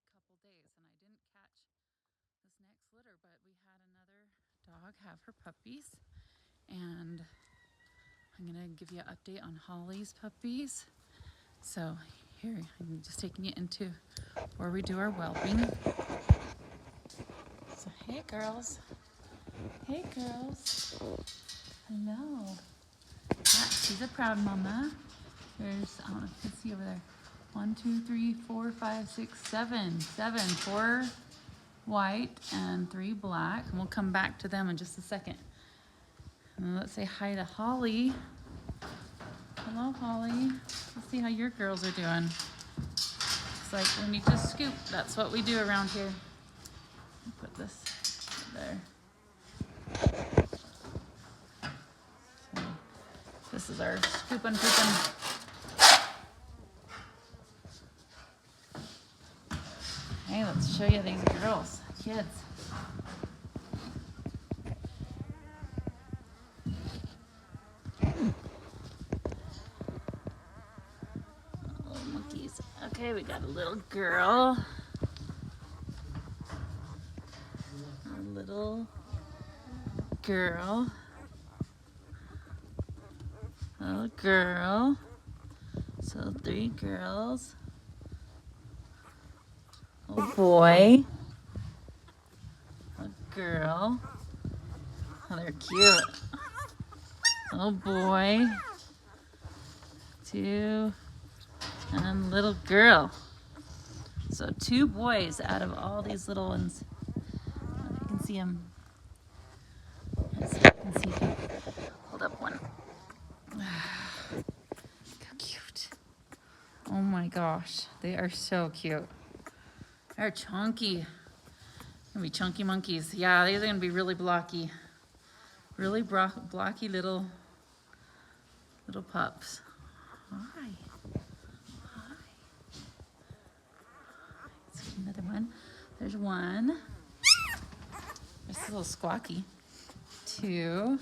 couple days, and I didn't catch this next litter, but we had another dog have her puppies, and I'm gonna give you an update on Holly's puppies. So here, I'm just taking you into where we do our whelping. So hey girls, hey girls, hello. Ah, she's a proud mama. There's, I don't know if you can see over there. 1, 2, 3, 4, 5, 6, 7. 4 white and 3 black. And we'll come back to them in just a second. And let's say hi to Holly. Hello, Holly. Let's see how your girls are doing. It's like when you just scoop, that's what we do around here. Put this there. So, this is our scoop and pooping. Hey, let's show you these girls, kids. Little monkeys. Okay, we got a little girl. A little girl. Little girl. So 3 girls. Oh boy. A girl. Oh, they're cute. Oh boy. 2. And little girl. So 2 boys out of all these little ones. I don't know if you can see them. Let's see if you can see. Hold up one. How cute. Oh my gosh. They are so cute. They're chunky. Gonna be chunky monkeys. Yeah, these are gonna be really blocky. Really blocky little pups. Hi. Hi. Let's see another one. There's 1. It's a little squawky. 2.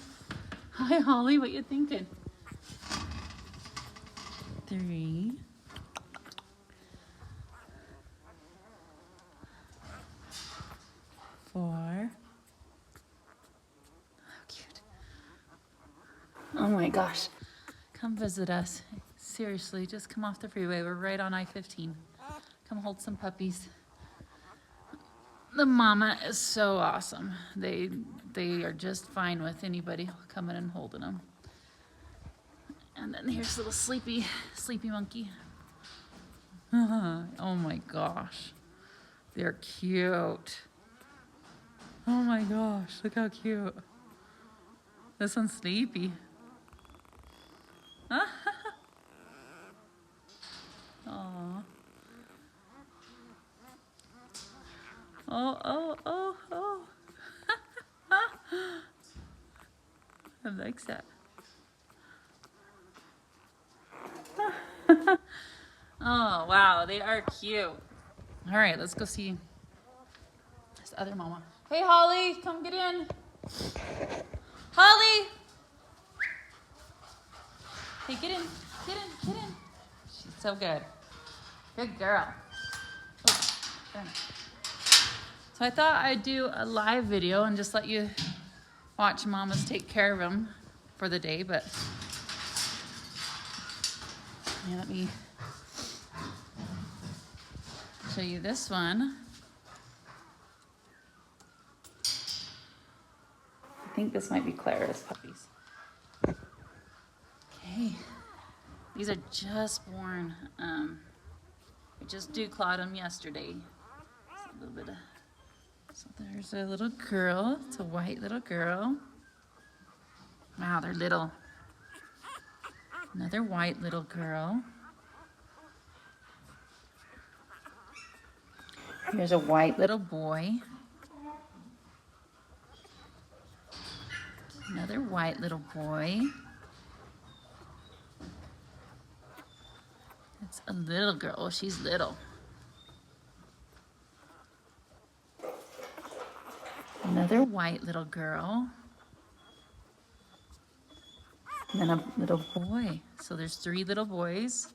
Hi, Holly. What you thinking? 3. 4. How cute. Oh my gosh. Come visit us. Seriously, just come off the freeway. We're right on I-15. Come hold some puppies. The mama is so awesome. They are just fine with anybody coming and holding them. And then here's little sleepy monkey. Oh my gosh. They're cute. Oh my gosh, look how cute. This one's sleepy. Aw. Oh. I like that. Oh, wow, they are cute. All right, let's go see this other mama. Hey, Holly, come get in. Holly! Hey, get in. She's so good. Good girl. Oh, darn it. So I thought I'd do a live video and just let you watch mamas take care of them for the day, but yeah, let me show you this one. I think this might be Clara's puppies. Okay, these are just born. We just declawed them yesterday. Just a little bit of, so there's a little girl. It's a white little girl. Wow, they're little. Another white little girl. Here's a white little boy. Another white little boy. It's a little girl. Oh, she's little. Another white little girl. And then a little boy. So there's 3 little boys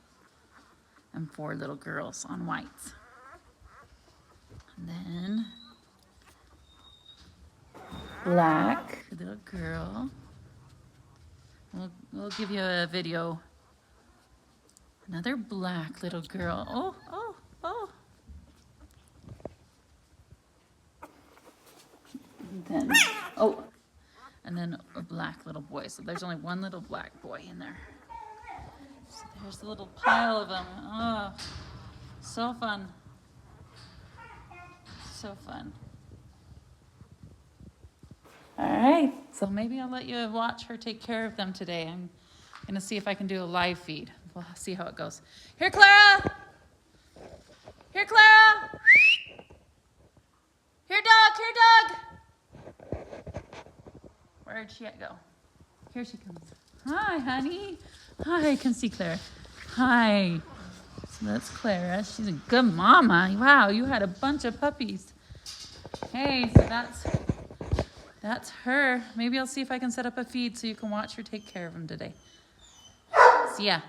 and 4 little girls on whites. And then black, little girl. We'll give you a video. Another black little girl. Oh, oh, oh. And then, oh, and then a black little boy. So there's only one little black boy in there. So there's a little pile of them. Oh, so fun. So fun. All right, so maybe I'll let you watch her take care of them today. I'm gonna see if I can do a live feed. We'll see how it goes. Here, Clara! Here, Clara! Here, dog! Here, dog! Where'd she go? Here she comes. Hi, honey. Hi, I can see Clara. Hi. So that's Clara. She's a good mama. Wow, you had a bunch of puppies. Hey, so that's her. Maybe I'll see if I can set up a feed so you can watch her take care of them today. See ya.